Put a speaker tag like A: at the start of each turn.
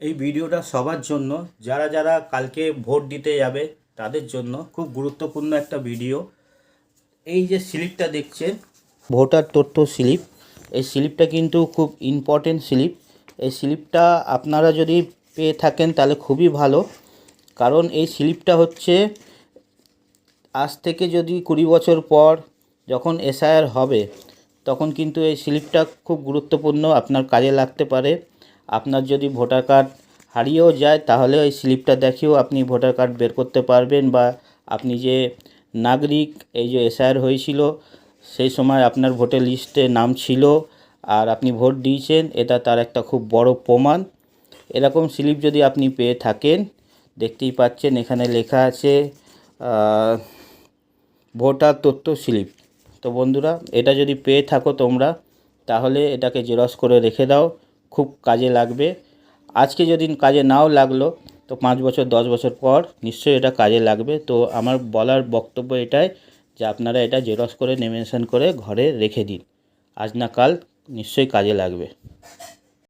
A: এই ভিডিওটা সবার জন্য, যারা যারা কালকে ভোট দিতে যাবে তাদের জন্য খুব গুরুত্বপূর্ণ একটা ভিডিও। এই যে স্লিপটা দেখছেন, ভোটার তথ্য স্লিপ, এই স্লিপটা কিন্তু খুব ইম্পর্টেন্ট স্লিপ। এই স্লিপটা আপনারা যদি পেয়ে থাকেন তাহলে খুবই ভালো, কারণ এই স্লিপটা হচ্ছে আজ থেকে যদি 20 বছর পর যখন এসআইআর হবে তখন কিন্তু এই স্লিপটা খুব গুরুত্বপূর্ণ, আপনার কাজে লাগতে পারে। আপনার যদি ভোটার কার্ড হারিয়েও যায় তাহলে এই স্লিপটা দেখিয়েও আপনি ভোটার কার্ড বের করতে পারবেন, বা আপনি যে নাগরিক, এই যে এসআইআর হয়েছিল সেই সময় আপনার ভোটার লিস্টে নাম ছিল আর আপনি ভোট দিয়েছেন, এটা তার একটা খুব বড় প্রমাণ। এরকম স্লিপ যদি আপনি পেয়ে থাকেন, দেখতেই পাচ্ছেন এখানে লেখা আছে ভোটার তথ্য স্লিপ। তো বন্ধুরা, এটা যদি পেয়ে থাকো তোমরা তাহলে এটাকে জেরক্স করে রেখে দাও, খুব কাজে লাগবে। আজকে যদি কাজে নাও লাগলো তো 5 বছর 10 বছর পর নিশ্চয়ই এটা কাজে লাগবে। তো আমার বলার বক্তব্য এটাই যে আপনারা এটা জেরক্স করে লেমিনেশন করে ঘরে রেখে দিন, আজ না কাল নিশ্চয়ই কাজে লাগবে।